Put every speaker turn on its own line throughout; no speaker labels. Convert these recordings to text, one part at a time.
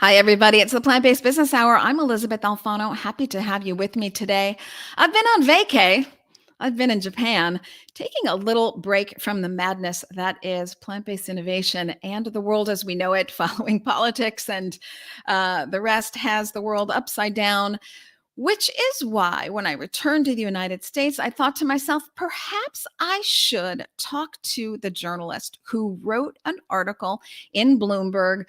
Hi, everybody. It's the Plant-Based Business Hour. I'm Elysabeth Alfano. Happy to have you with me today. I've been on vacay. I've been in Japan, taking a little break from the madness that is plant-based innovation and the world as we know it, following politics and the rest has the world upside down. Which is why, when I returned to the United States, I thought to myself, perhaps I should talk to the journalist who wrote an article in Bloomberg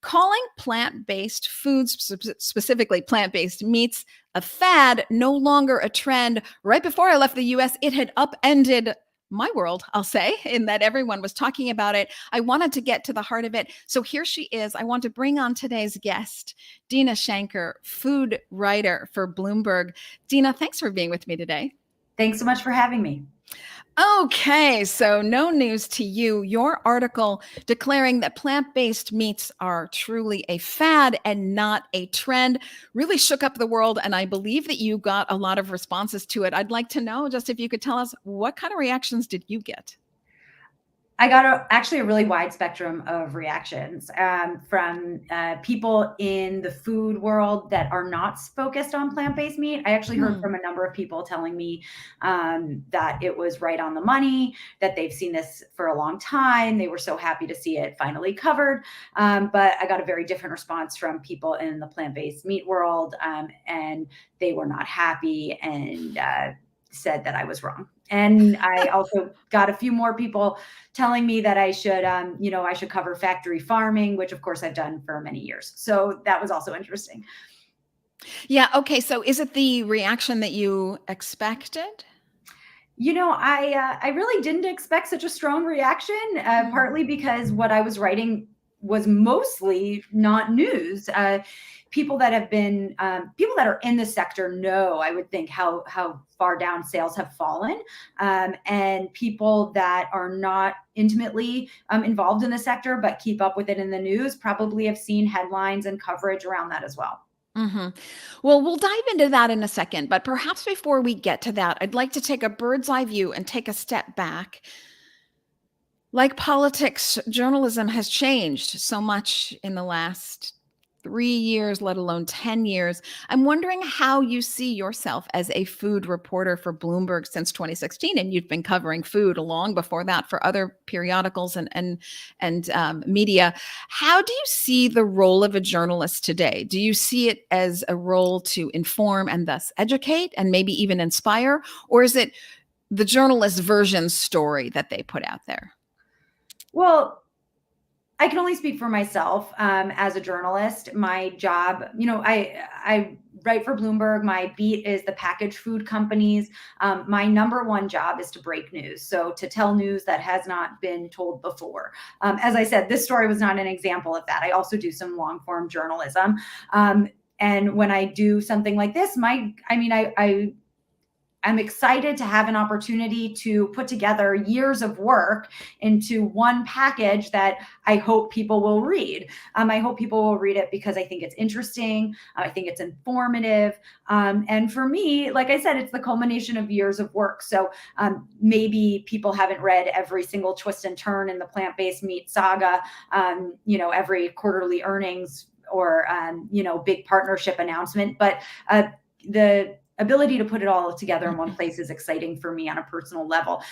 calling plant-based foods, specifically plant-based meats, a fad, no longer a trend. Right before I left the US, it had upended my world, I'll say, in that everyone was talking about it. I wanted to get to the heart of it. So here she is. I want to bring on today's guest, Deena Shanker, food writer for Bloomberg. Deena, thanks for being with me today.
Thanks so much for having me.
Okay, so no news to you. Your article declaring that plant-based meats are truly a fad and not a trend really shook up the world, and I believe that you got a lot of responses to it. I'd like to know just if you could tell us what kind of reactions did you get?
I got actually a really wide spectrum of reactions from people in the food world that are not focused on plant-based meat. I actually heard from a number of people telling me that it was right on the money, that they've seen this for a long time. They were so happy to see it finally covered. But I got a very different response from people in the plant-based meat world, and they were not happy and said that I was wrong. And I also got a few more people telling me that I should, I should cover factory farming, which of course I've done for many years. So that was also interesting.
Yeah. Okay. So is it the reaction that you expected?
I really didn't expect such a strong reaction, partly because what I was writing was mostly not news. People that have been people that are in the sector know, I would think, how far down sales have fallen, and people that are not intimately involved in the sector but keep up with it in the news probably have seen headlines and coverage around that as well.
Well, we'll dive into that in a second, but perhaps before we get to that, I'd like to take a bird's eye view and take a step back. Like politics, journalism has changed so much in the last 3 years, let alone 10 years. I'm wondering how you see yourself as a food reporter for Bloomberg since 2016, and you've been covering food long before that for other periodicals and media. How do you see the role of a journalist today? Do you see it as a role to inform and thus educate and maybe even inspire, or is it the journalist version story that they put out there?
Well, I can only speak for myself as a journalist. My job, I write for Bloomberg. My beat is the packaged food companies. My number one job is to break news. So to tell news that has not been told before. As I said, this story was not an example of that. I also do some long form journalism. And when I do something like this, I'm excited to have an opportunity to put together years of work into one package that I hope people will read. I hope people will read it because I think it's interesting. I think it's informative. And for me, like I said, it's the culmination of years of work. So maybe people haven't read every single twist and turn in the plant-based meat saga, every quarterly earnings or, big partnership announcement. But the ability to put it all together in one place is exciting for me on a personal level.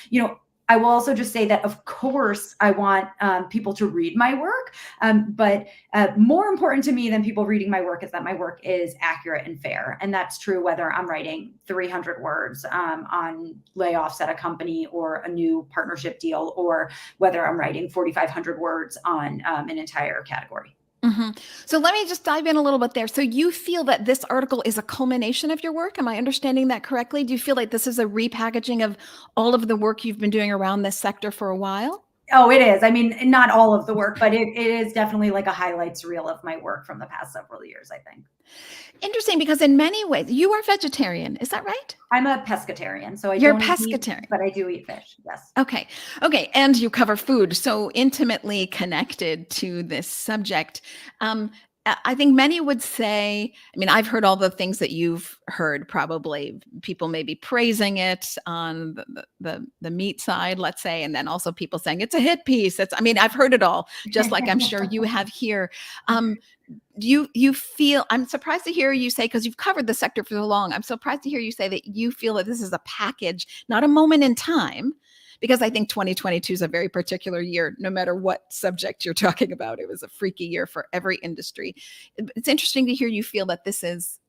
I will also just say that, of course, I want people to read my work. But more important to me than people reading my work is that my work is accurate and fair. And that's true whether I'm writing 300 words on layoffs at a company or a new partnership deal, or whether I'm writing 4,500 words on an entire category.
So let me just dive in a little bit there. So you feel that this article is a culmination of your work? Am I understanding that correctly? Do you feel like this is a repackaging of all of the work you've been doing around this sector for a while?
Oh, it is. I mean, not all of the work, but it is definitely like a highlights reel of my work from the past several years, I think.
Interesting, because in many ways, you are vegetarian. Is that right?
I'm a pescatarian, so I
You're
don't eat meat,
pescatarian.
but I do eat fish. Yes.
Okay. Okay. And you cover food, so intimately connected to this subject. I think many would say, I mean, I've heard all the things that you've heard, probably people maybe praising it on the meat side, let's say, and then also people saying it's a hit piece. I've heard it all, just like I'm sure you have here. you feel, I'm surprised to hear you say, because you've covered the sector for so long, I'm surprised to hear you say that you feel that this is a package, not a moment in time, because I think 2022 is a very particular year, no matter what subject you're talking about. It was a freaky year for every industry. It's interesting to hear you feel that this is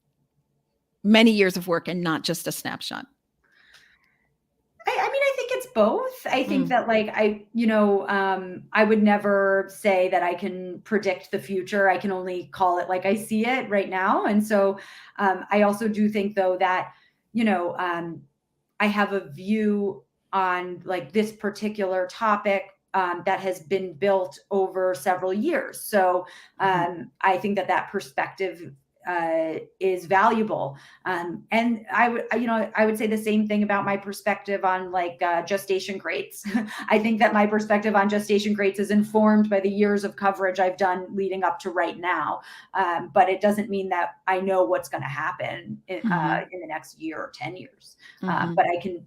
many years of work and not just a snapshot.
I mean, I think it's both. I think that I would never say that I can predict the future. I can only call it like I see it right now. And so I also do think, though, that, I have a view on like this particular topic that has been built over several years. So I think that perspective is valuable. And I would say the same thing about my perspective on like gestation crates. I think that my perspective on gestation crates is informed by the years of coverage I've done leading up to right now. But it doesn't mean that I know what's going to happen in the next year or 10 years. But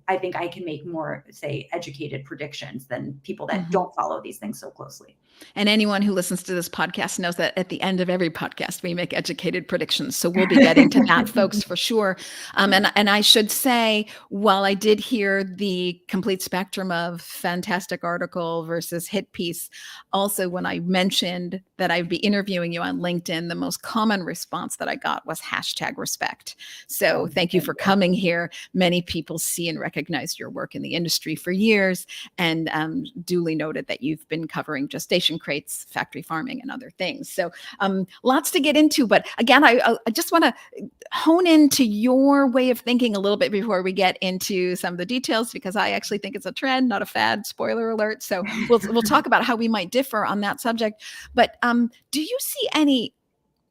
I think I can make more, say, educated predictions than people that don't follow these things so closely.
And anyone who listens to this podcast knows that at the end of every podcast, we make educated predictions. So we'll be getting to that, folks, for sure. And I should say, while I did hear the complete spectrum of fantastic article versus hit piece, also when I mentioned that I'd be interviewing you on LinkedIn, the most common response that I got was #respect. So thank you for coming here. Many people see and recognize your work in the industry for years, and duly noted that you've been covering gestation crates, factory farming, and other things. So lots to get into. But again, I just want to hone into your way of thinking a little bit before we get into some of the details, because I actually think it's a trend, not a fad. Spoiler alert. So we'll talk about how we might differ on that subject. But do you see any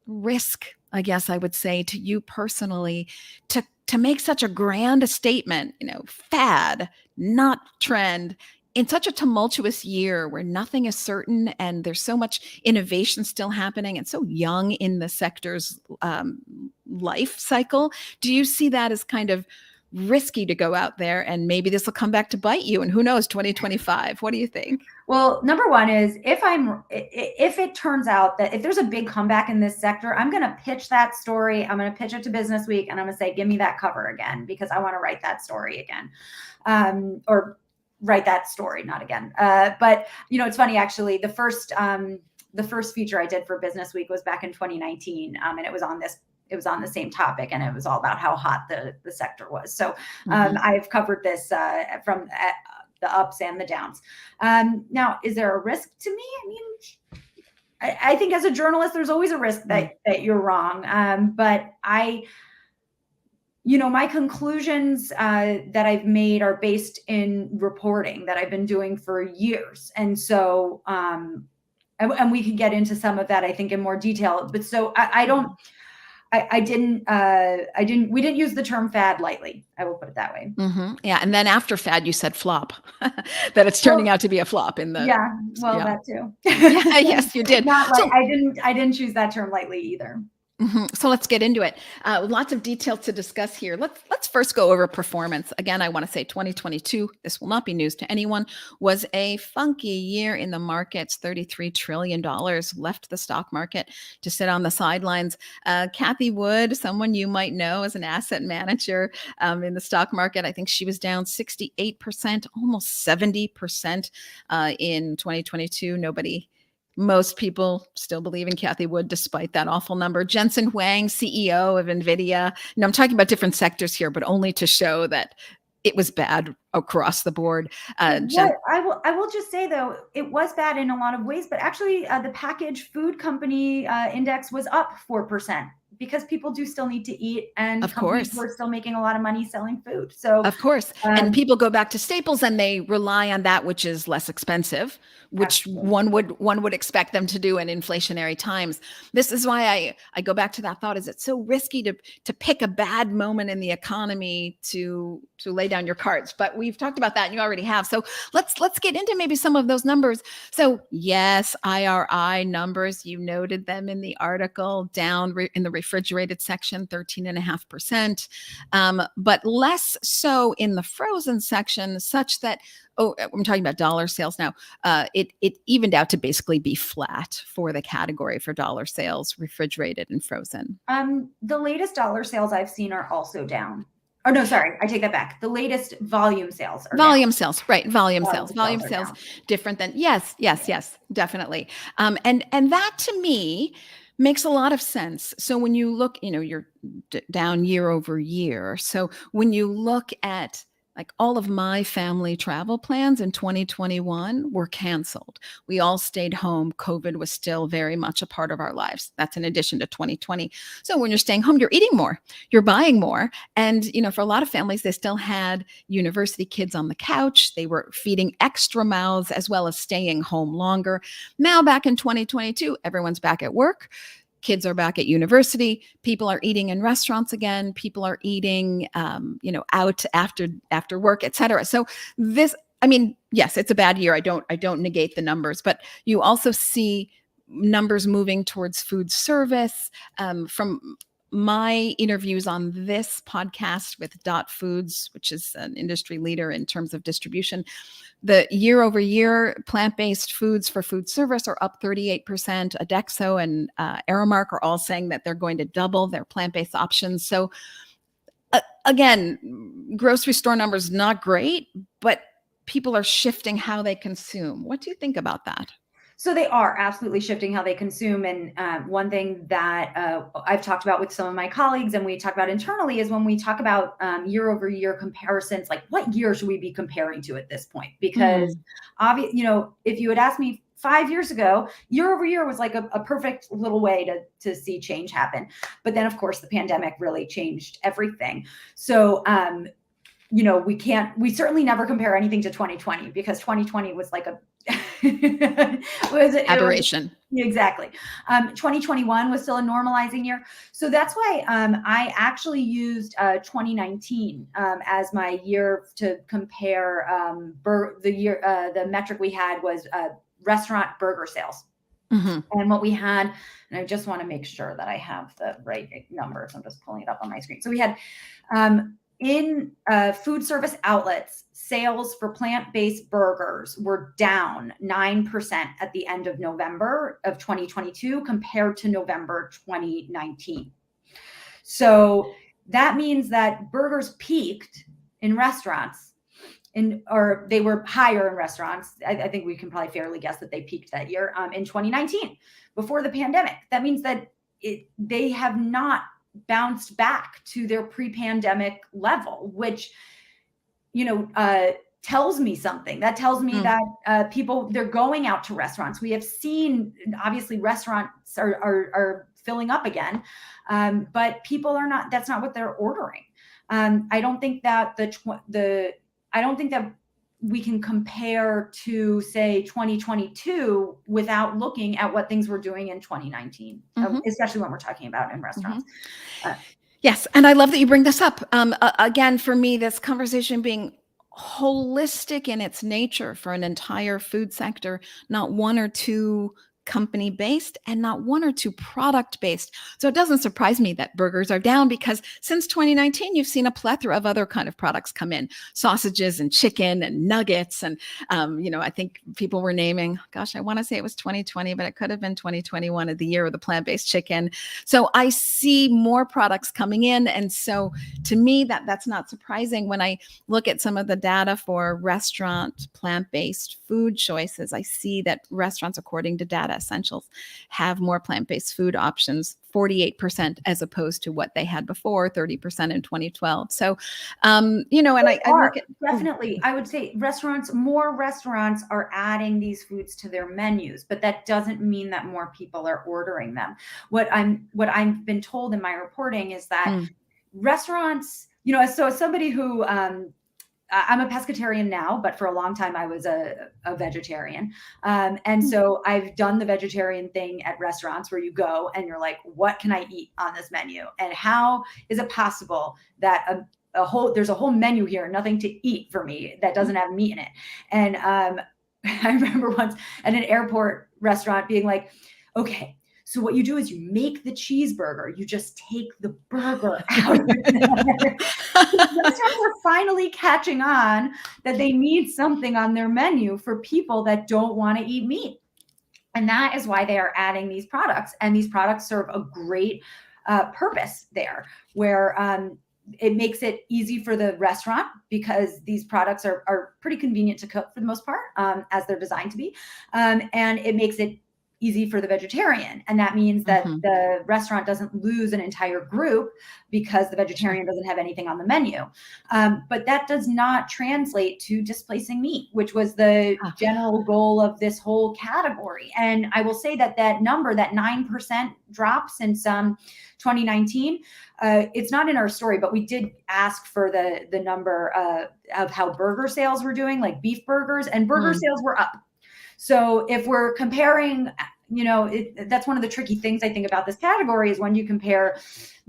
risk, I guess I would say, to you personally to make such a grand statement, fad, not trend, in such a tumultuous year where nothing is certain and there's so much innovation still happening and so young in the sector's life cycle? Do you see that as kind of risky to go out there, and maybe this will come back to bite you, and who knows, 2025? What do you think?
Well, number one is if it turns out that if there's a big comeback in this sector, I'm going to pitch that story. I'm going to pitch it to Business Week, and I'm going to say, give me that cover again, because I want to write that story again. Or write that story, not again. But it's funny, actually, the first feature I did for Business Week was back in 2019. And it was on the same topic, and it was all about how hot the sector was. So I've covered this from the ups and the downs. Now, is there a risk to me? I mean, I think as a journalist, there's always a risk that you're wrong. But my conclusions that I've made are based in reporting that I've been doing for years. And so, and we can get into some of that, I think, in more detail. But so we didn't use the term fad lightly. I will put it that way.
Yeah. And then after fad, you said flop, that it's turning out to be a flop in the.
Yeah. Well, that too.
Yeah, yes, you did.
I didn't choose that term lightly either.
So let's get into it. Lots of details to discuss here. Let's first go over performance. Again, I want to say 2022, this will not be news to anyone, was a funky year in the markets. $33 trillion left the stock market to sit on the sidelines. Kathy Wood, someone you might know as an asset manager in the stock market, I think she was down 68%, almost 70% in 2022. Most people still believe in Kathy Wood despite that awful number. Jensen Huang, CEO of NVIDIA. I'm talking about different sectors here, but only to show that it was bad across the board.
I will just say, though, it was bad in a lot of ways, but actually the packaged food company index was up 4%. Because people do still need to eat, and
of course,
we're still making a lot of money selling food. So
of course, and people go back to staples and they rely on that which is less expensive, which one would expect them to do in inflationary times. This is why I go back to that thought: is it so risky to pick a bad moment in the economy to lay down your cards? But we've talked about that, and you already have. So let's get into maybe some of those numbers. So yes, IRI numbers, you noted them in the article, down in the refrigerated section, 13.5%, but less so in the frozen section, such that, I'm talking about dollar sales now, it evened out to basically be flat for the category for dollar sales, refrigerated and frozen.
The latest dollar sales I've seen are also down. Oh, no, sorry, I take that back. The latest volume sales are
Volume
down.
sales, right? Volume sales. Volume
are
sales
down.
different than yes, definitely. And that to me makes a lot of sense. So when you look, you're down year over year. So when you look at, like, all of my family travel plans in 2021 were canceled. We all stayed home. COVID was still very much a part of our lives. That's in addition to 2020. So when you're staying home, you're eating more, you're buying more. And, for a lot of families, they still had university kids on the couch. They were feeding extra mouths as well as staying home longer. Now, back in 2022, everyone's back at work. Kids are back at university. People are eating in restaurants again. People are eating, out after work, et cetera. So this, yes, it's a bad year. I don't negate the numbers, but you also see numbers moving towards food service. From my interviews on this podcast with Dot Foods, which is an industry leader in terms of distribution, the year over year plant-based foods for food service are up 38%. Adexo and Aramark are all saying that they're going to double their plant-based options. So again, grocery store numbers not great, but people are shifting how they consume. What do you think about that?
So they are absolutely shifting how they consume. And one thing that I've talked about with some of my colleagues and we talk about internally is when we talk about year over year comparisons, like what year should we be comparing to at this point? Because if you had asked me 5 years ago, year over year was like a perfect little way to see change happen. But then, of course, the pandemic really changed everything. So, we certainly never compare anything to 2020 because 2020 was like a
aberration.
Exactly. 2021 was still a normalizing year. So that's why I actually used 2019 as my year to compare the metric we had was restaurant burger sales. Mm-hmm. And what we had, and I just want to make sure that I have the right numbers. I'm just pulling it up on my screen. So we had in food service outlets, sales for plant-based burgers were down 9% at the end of November of 2022 compared to November 2019. So that means that burgers peaked in restaurants, or they were higher in restaurants. I think we can probably fairly guess that they peaked that year in 2019 before the pandemic. That means that they have not bounced back to their pre-pandemic level, which, tells me something. That tells me that people, they're going out to restaurants. We have seen, obviously, restaurants are filling up again, but people are not. That's not what they're ordering. I don't think that I don't think that we can compare to, say, 2022 without looking at what things were doing in 2019, especially when we're talking about in restaurants.
Yes. And I love that you bring this up. Again, for me, this conversation being holistic in its nature for an entire food sector, not one or two company based and not one or two product based. So it doesn't surprise me that burgers are down because since 2019, you've seen a plethora of other kind of products come in, sausages and chicken and nuggets. And, I think people were naming, I want to say it was 2020, but it could have been 2021 of the year of the plant-based chicken. So I see more products coming in. And so to me, that's not surprising. When I look at some of the data for restaurant plant-based food choices, I see that restaurants, according to Data Essentials, have more plant-based food options, 48% as opposed to what they had before, 30% in 2012. So, and I look at
definitely, I would say more restaurants are adding these foods to their menus, but that doesn't mean that more people are ordering them. What I've been told in my reporting is that restaurants, so as somebody who, I'm a pescatarian now, but for a long time I was a vegetarian. And so I've done the vegetarian thing at restaurants where you go and you're like, what can I eat on this menu? And how is it possible that there's a whole menu here, nothing to eat for me that doesn't have meat in it? And I remember once at an airport restaurant being like, okay, So what you do is you make the cheeseburger. You just take the burger out of there. Restaurants are finally catching on that they need something on their menu for people that don't want to eat meat. And that is why they are adding these products. And these products serve a great purpose there, where it makes it easy for the restaurant because these products are pretty convenient to cook for the most part, as they're designed to be. And it makes it easy for the vegetarian. And that means that the restaurant doesn't lose an entire group because the vegetarian doesn't have anything on the menu. But that does not translate to displacing meat, which was the general goal of this whole category. And I will say that that number, that 9% drop since 2019, it's not in our story, but we did ask for the number of how burger sales were doing, like beef burgers, and burger sales were up. So if we're comparing, that's one of the tricky things I think about this category is when you compare,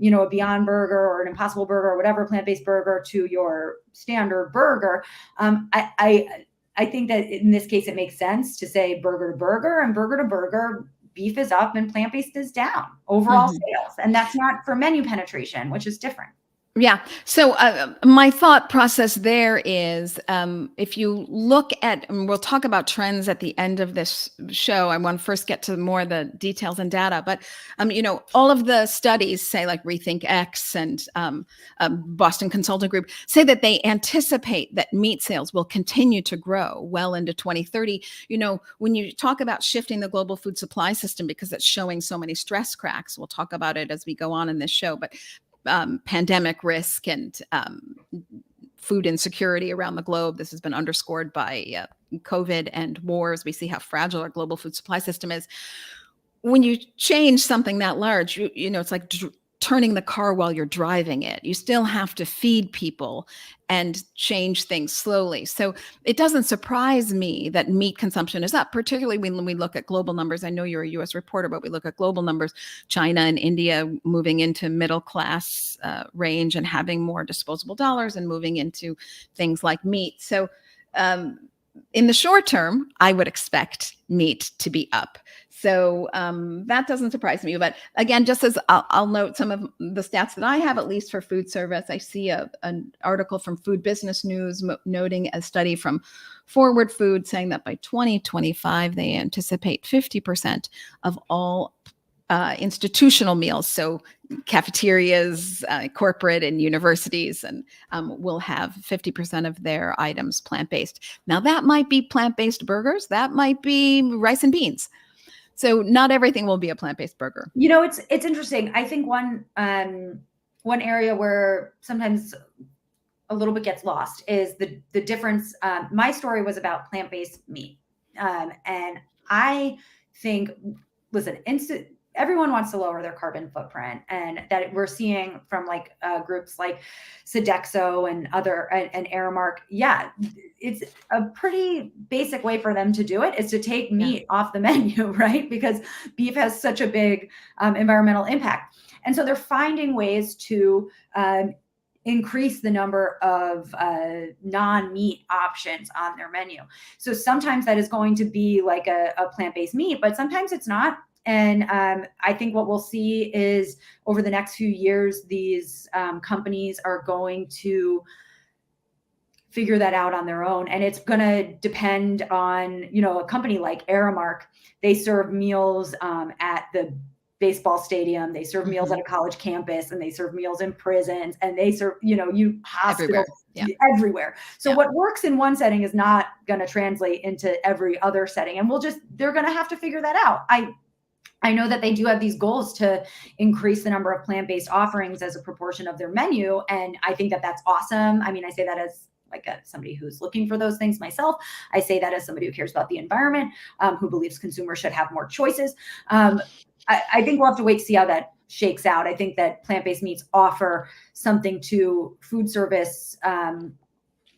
a Beyond Burger or an Impossible Burger or whatever plant-based burger to your standard burger. I think that in this case, it makes sense to say burger to burger, and burger to burger, beef is up and plant-based is down overall sales. And that's not for menu penetration, which is different.
Yeah. So my thought process there is, if you look at, and we'll talk about trends at the end of this show. I want to first get to more of the details and data, but all of the studies say, like Rethink X and Boston Consulting Group, say that they anticipate that meat sales will continue to grow well into 2030. When you talk about shifting the global food supply system because it's showing so many stress cracks, we'll talk about it as we go on in this show, but pandemic risk and food insecurity around the globe. This has been underscored by COVID and wars. We see how fragile our global food supply system is. When you change something that large, it's like turning the car while you're driving it. You still have to feed people and change things slowly. So it doesn't surprise me that meat consumption is up, particularly when we look at global numbers. I know you're a US reporter, but we look at global numbers, China and India moving into middle class range and having more disposable dollars and moving into things like meat. So in the short term, I would expect meat to be up. So that doesn't surprise me. But again, just as I'll note some of the stats that I have, at least for food service, I see an article from Food Business News noting a study from Forward Food saying that by 2025, they anticipate 50% of all institutional meals, so cafeterias, corporate and universities, and will have 50% of their items plant-based. Now, that might be plant-based burgers. That might be rice and beans. So not everything will be a plant-based burger.
It's interesting. I think one area where sometimes a little bit gets lost is the difference. My story was about plant-based meat, and I think, listen, everyone wants to lower their carbon footprint, and that we're seeing from groups like Sodexo and Aramark. Yeah, it's a pretty basic way for them to do it is to take meat off the menu, right? Because beef has such a big environmental impact. And so they're finding ways to increase the number of non-meat options on their menu. So sometimes that is going to be like a plant-based meat, but sometimes it's not. And I think what we'll see is over the next few years, these companies are going to figure that out on their own. And it's going to depend on, a company like Aramark. They serve meals at the baseball stadium. They serve meals at a college campus, and they serve meals in prisons, and they serve, hospitals everywhere. So what works in one setting is not going to translate into every other setting. And they're going to have to figure that out. I know that they do have these goals to increase the number of plant-based offerings as a proportion of their menu. And I think that that's awesome. I mean, I say that as somebody who's looking for those things myself. I say that as somebody who cares about the environment, who believes consumers should have more choices. I think we'll have to wait to see how that shakes out. I think that plant-based meats offer something to food service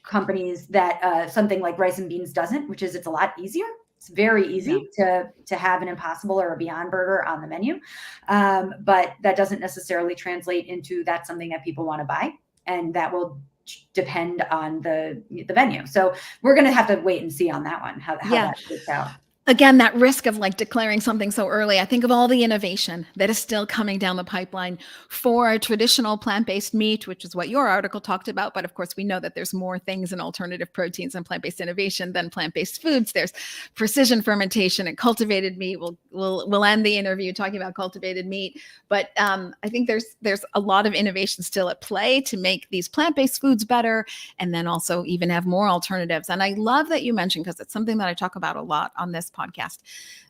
companies that something like rice and beans doesn't, which is it's a lot easier. It's very easy to have an Impossible or a Beyond Burger on the menu, but that doesn't necessarily translate into that's something that people want to buy, and that will depend on the venue. So we're going to have to wait and see on that one, how that shakes out.
again, that risk of like declaring something so early, I think of all the innovation that is still coming down the pipeline for traditional plant-based meat, which is what your article talked about. But of course, we know that there's more things in alternative proteins and plant-based innovation than plant-based foods. There's precision fermentation and cultivated meat. We'll end the interview talking about cultivated meat. But I think there's a lot of innovation still at play to make these plant-based foods better, and then also even have more alternatives. And I love that you mentioned, because it's something that I talk about a lot on this podcast,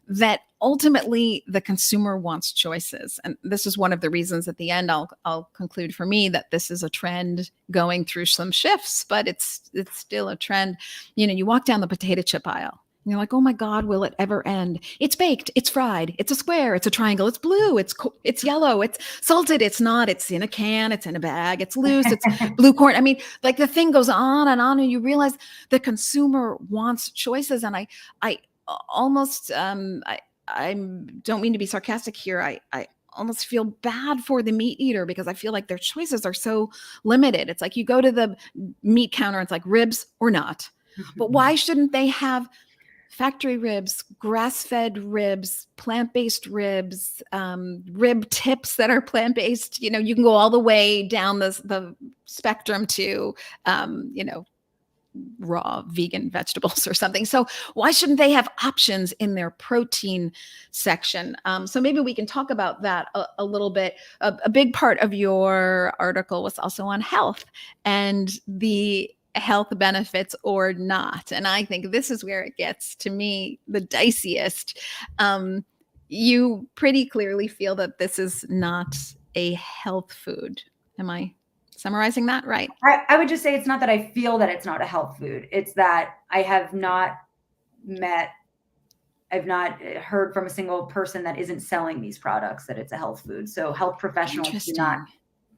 that ultimately the consumer wants choices. And this is one of the reasons at the end I'll conclude for me that this is a trend going through some shifts, but it's still a trend. You walk down the potato chip aisle and you're like, oh my God, will it ever end? It's baked, it's fried, it's a square, it's a triangle, it's blue, it's yellow, it's salted, it's not, it's in a can, it's in a bag, it's loose, it's blue corn. I mean, like the thing goes on, and you realize the consumer wants choices. And I almost I don't mean to be sarcastic here. I almost feel bad for the meat eater, because I feel like their choices are so limited. It's like you go to the meat counter, it's like ribs or not. But why shouldn't they have factory ribs, grass-fed ribs, plant-based ribs, rib tips that are plant-based? You can go all the way down the spectrum to raw vegan vegetables or something. So why shouldn't they have options in their protein section? So maybe we can talk about that a little bit. A big part of your article was also on health and the health benefits or not. And I think this is where it gets, to me, the diciest. You pretty clearly feel that this is not a health food. Am I summarizing that right?
I would just say it's not that I feel that it's not a health food. It's that I've not heard from a single person that isn't selling these products that it's a health food. So health professionals do not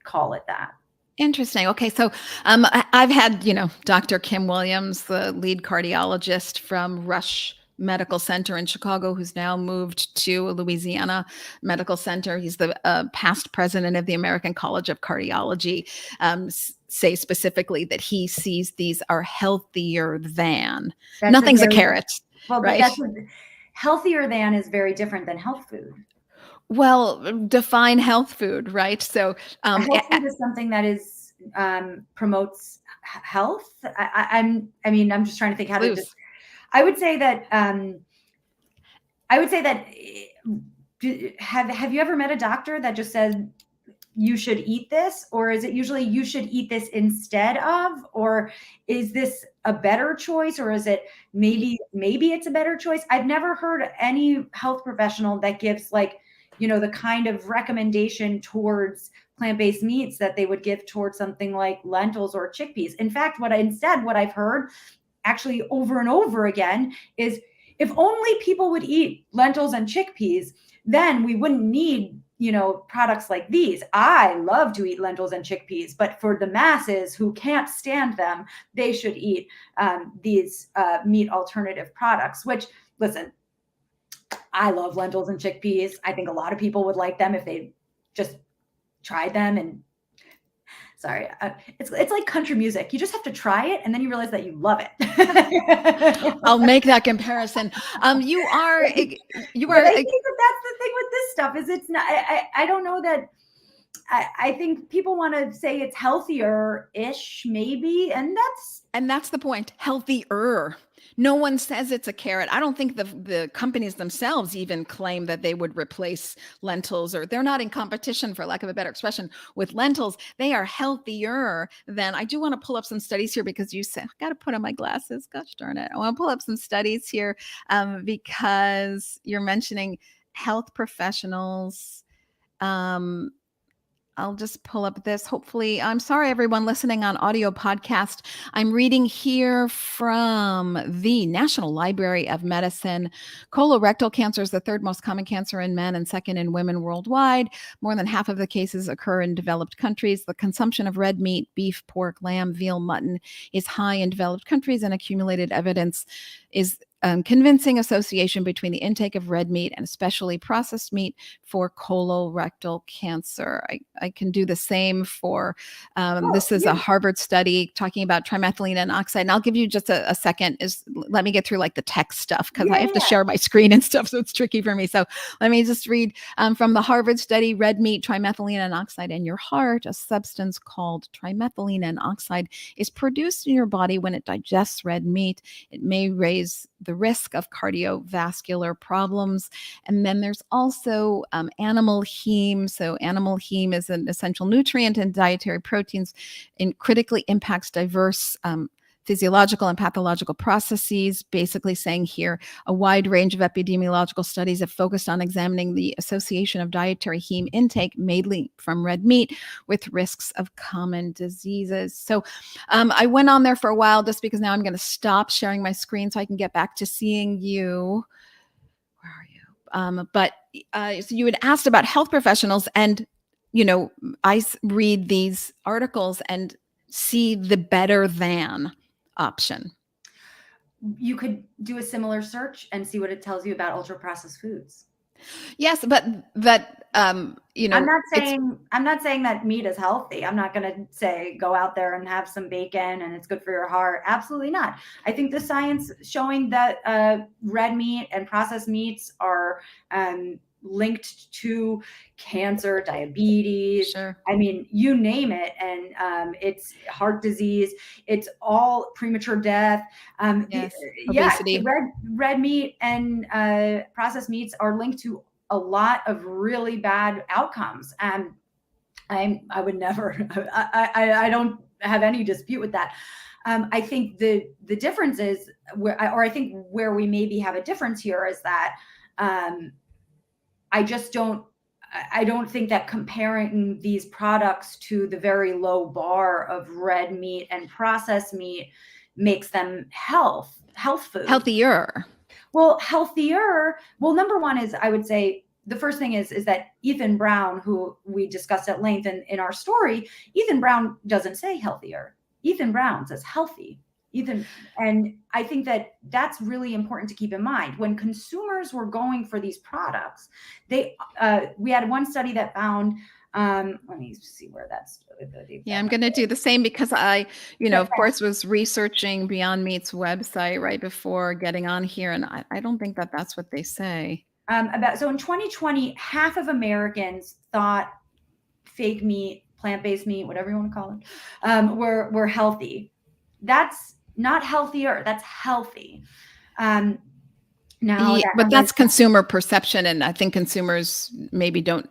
call it that.
Interesting. Okay. So I've had, Dr. Kim Williams, the lead cardiologist from Rush Medical Center in Chicago, who's now moved to Louisiana Medical Center. He's the past president of the American College of Cardiology, say specifically that he sees these are healthier than. Nothing's a carrot.
Well,
right?
Healthier than is very different than health food.
Well, define health food, right? So
health food is something that is promotes health. I'm just trying to think how to just. I would say that have you ever met a doctor that just says you should eat this, or is it usually you should eat this instead of, or is this a better choice, or is it maybe it's a better choice? I've never heard any health professional that gives the kind of recommendation towards plant-based meats that they would give towards something like lentils or chickpeas. In fact, what I've heard actually over and over again is, if only people would eat lentils and chickpeas, then we wouldn't need, products like these. I love to eat lentils and chickpeas, but for the masses who can't stand them, they should eat these meat alternative products, which, listen, I love lentils and chickpeas. I think a lot of people would like them if they just tried them. And sorry, it's like country music. You just have to try it, and then you realize that you love it.
I'll make that comparison. You are.
But I think that that's the thing with this stuff, is it's not. I don't know that. I think people want to say it's healthier-ish, maybe, and
that's the point. Healthier. No one says it's a carrot. I don't think the companies themselves even claim that they would replace lentils, or they're not in competition, for lack of a better expression, with lentils. They are healthier than. I do want to pull up some studies here, because you said, I got to put on my glasses. Gosh darn it. I want to pull up some studies here because you're mentioning health professionals. I'll just pull up this. Hopefully, I'm sorry, everyone listening on audio podcast. I'm reading here from the National Library of Medicine. Colorectal cancer is the third most common cancer in men and second in women worldwide. More than half of the cases occur in developed countries. The consumption of red meat, beef, pork, lamb, veal, mutton is high in developed countries, and accumulated evidence is convincing association between the intake of red meat and especially processed meat for colorectal cancer. I can do the same for, this is a Harvard study talking about trimethylene oxide. And I'll give you just a second. Let me get through like the text stuff because I have to share my screen and stuff. So it's tricky for me. So let me just read from the Harvard study, red meat, trimethylene oxide in your heart, a substance called trimethylene oxide is produced in your body when it digests red meat. It may raise the risk of cardiovascular problems. And then there's also animal heme. So animal heme is an essential nutrient in dietary proteins and critically impacts diverse physiological and pathological processes, basically saying here a wide range of epidemiological studies have focused on examining the association of dietary heme intake, mainly from red meat, with risks of common diseases. So I went on there for a while just because now I'm going to stop sharing my screen so I can get back to seeing you. Where are you? So you had asked about health professionals, and I read these articles and see the better than option.
You could do a similar search and see what it tells you about ultra processed foods.
Yes, but that
I'm not saying that meat is healthy. I'm not going to say go out there and have some bacon and it's good for your heart. Absolutely not. I think the science showing that red meat and processed meats are linked to cancer, diabetes.
Sure.
I mean, you name it. And it's heart disease. It's all premature death.
Yes. Obesity.
Red meat and processed meats are linked to a lot of really bad outcomes. And I would never, I don't have any dispute with that. I think the difference is I think where we maybe have a difference here is that I don't think that comparing these products to the very low bar of red meat and processed meat makes them health food.
Healthier.
Well, healthier. Well, number one is, I would say, the first thing is that Ethan Brown, who we discussed at length in our story, Ethan Brown doesn't say healthier. Ethan Brown says healthy. And I think that that's really important to keep in mind. When consumers were going for these products, we had one study that found, let me see where that's.
Yeah, I'm going to do the same because I, of course, was researching Beyond Meat's website right before getting on here. And I don't think that that's what they say.
So in 2020, half of Americans thought fake meat, plant-based meat, whatever you want to call it, were healthy. That's not healthier, that's healthy. Now,
but that's consumer perception, and I think consumers maybe don't.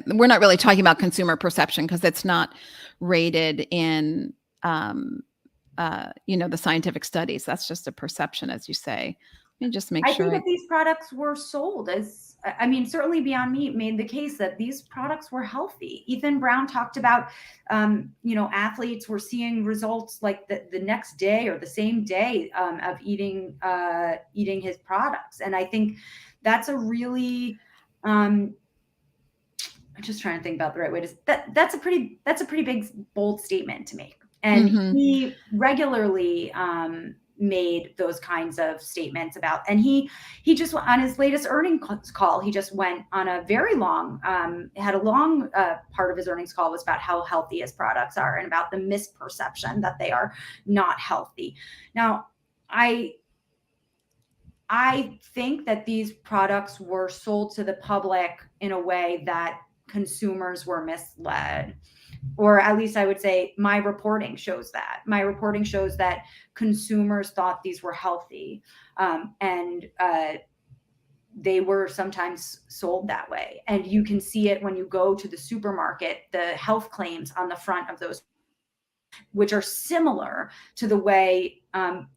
We're not really talking about consumer perception because it's not rated in, the scientific studies. That's just a perception, as you say. Let me just make sure.
I think that these products were sold as, certainly Beyond Meat made the case that these products were healthy. Ethan Brown talked about, athletes were seeing results like the next day or the same day of eating his products. And I think that's a really, I'm just trying to think about the right way to, that's a pretty big, bold statement to make. And he regularly, made those kinds of statements about, and he just on his latest earnings call, he just went on a very long, had a long part of his earnings call was about how healthy his products are and about the misperception that they are not healthy. Now, I think that these products were sold to the public in a way that consumers were misled. Or at least I would say my reporting shows that. My reporting shows that consumers thought these were healthy, and they were sometimes sold that way. And you can see it when you go to the supermarket, the health claims on the front of those, which are similar to the way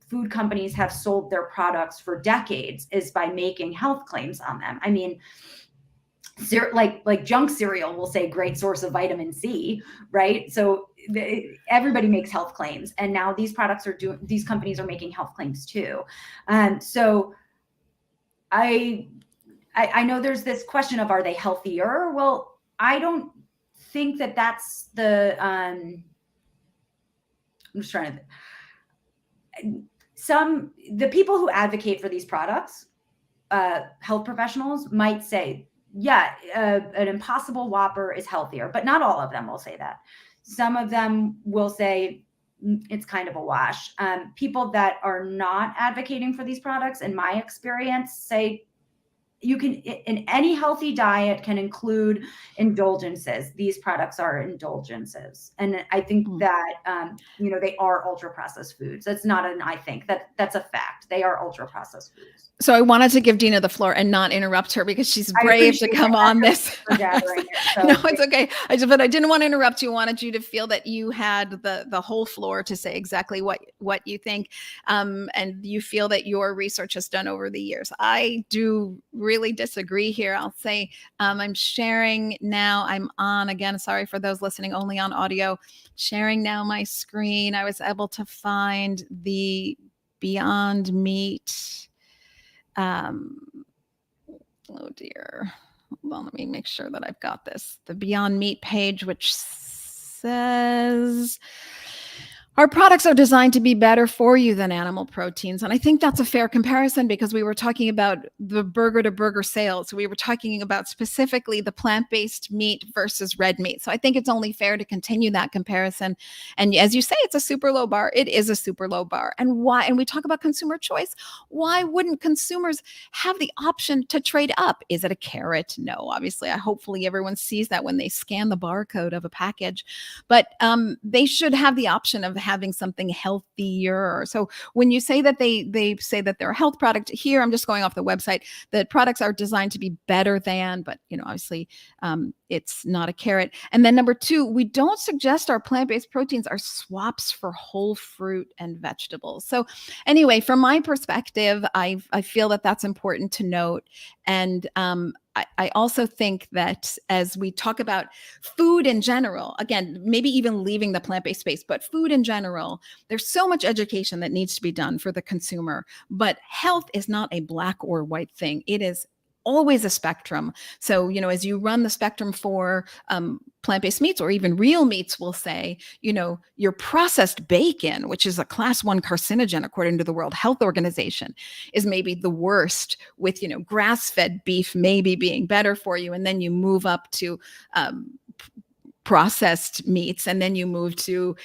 food companies have sold their products for decades, is by making health claims on them. I mean, like junk cereal will say great source of vitamin C, right? So everybody makes health claims, and now these companies are making health claims too. So I know there's this question of, are they healthier? Well, I don't think that that's the, I'm just trying to, the people who advocate for these products, health professionals might say, yeah, an Impossible Whopper is healthier, but not all of them will say that. Some of them will say it's kind of a wash. People that are not advocating for these products, in my experience, say you can, in any healthy diet, can include indulgences. These products are indulgences. And I think that, they are ultra processed foods. That's not an, I think that's a fact. They are ultra processed foods.
So I wanted to give Deena the floor and not interrupt her because she's brave to come on this. No, it's okay. But I didn't want to interrupt you. I wanted you to feel that you had the whole floor to say exactly what you think, and you feel that your research has done over the years. I do really disagree here. I'll say I'm sharing now. I'm on again. Sorry for those listening only on audio. Sharing now my screen. I was able to find the Beyond Meat. Oh dear. Hold on, let me make sure that I've got this. The Beyond Meat page, which says our products are designed to be better for you than animal proteins. And I think that's a fair comparison because we were talking about the burger to burger sales. We were talking about specifically the plant-based meat versus red meat. So I think it's only fair to continue that comparison. And as you say, it's a super low bar. It is a super low bar. And why? And we talk about consumer choice. Why wouldn't consumers have the option to trade up? Is it a carrot? No, obviously. Hopefully everyone sees that when they scan the barcode of a package. But they should have the option of having something healthier. So when you say that they say that they're a health product, here I'm just going off the website, that products are designed to be better than, but obviously it's not a carrot. And then number two, we don't suggest our plant-based proteins are swaps for whole fruit and vegetables. So anyway, from my perspective, I feel that that's important to note. And I also think that as we talk about food in general, again, maybe even leaving the plant-based space, but food in general, there's so much education that needs to be done for the consumer. But health is not a black or white thing. It is always a spectrum. So, as you run the spectrum for plant-based meats or even real meats, we'll say, your processed bacon, which is a class 1 carcinogen, according to the World Health Organization, is maybe the worst, with, grass-fed beef maybe being better for you. And then you move up to processed meats, and then you move to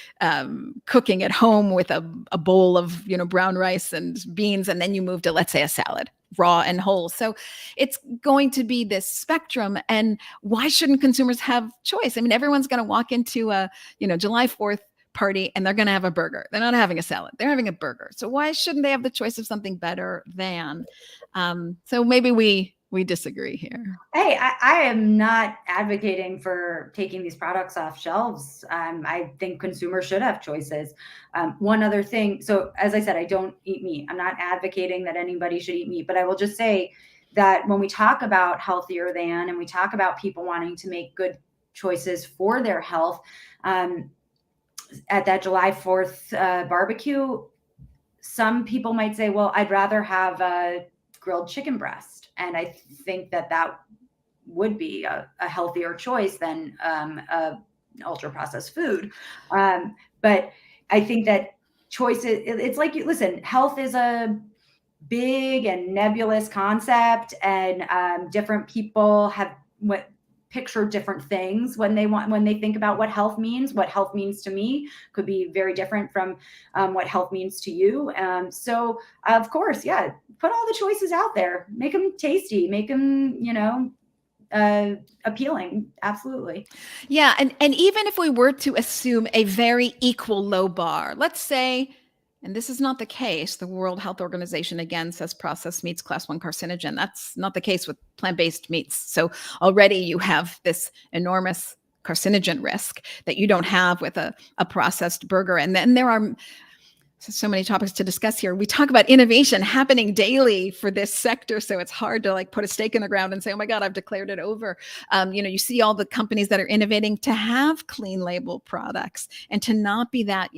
cooking at home with a bowl of brown rice and beans, and then you move to, let's say, a salad, raw and whole. So it's going to be this spectrum. And why shouldn't consumers have choice? I mean, everyone's going to walk into a July 4th party and they're going to have a burger. They're not having a salad, they're having a burger. So why shouldn't they have the choice of something better than? So maybe we disagree here.
Hey, I am not advocating for taking these products off shelves. I think consumers should have choices. One other thing. So as I said, I don't eat meat. I'm not advocating that anybody should eat meat, but I will just say that when we talk about healthier than, and we talk about people wanting to make good choices for their health, at that July 4th barbecue, some people might say, well, I'd rather have a grilled chicken breast. And I think that would be a healthier choice than ultra processed food. But I think that choices, it's like, listen, health is a big and nebulous concept, and different people have picture different things when they think about what health means. What health means to me could be very different from what health means to you. So of course, yeah, put all the choices out there, make them tasty, make them, appealing. Absolutely.
Yeah. And even if we were to assume a very equal low bar, let's say, and this is not the case, the World Health Organization again says processed meats class 1 carcinogen. That's not the case with plant-based meats. So already you have this enormous carcinogen risk that you don't have with a processed burger. And then there are so many topics to discuss here. We talk about innovation happening daily for this sector. So it's hard to put a stake in the ground and say, oh my God, I've declared it over. You see all the companies that are innovating to have clean label products and to not be that,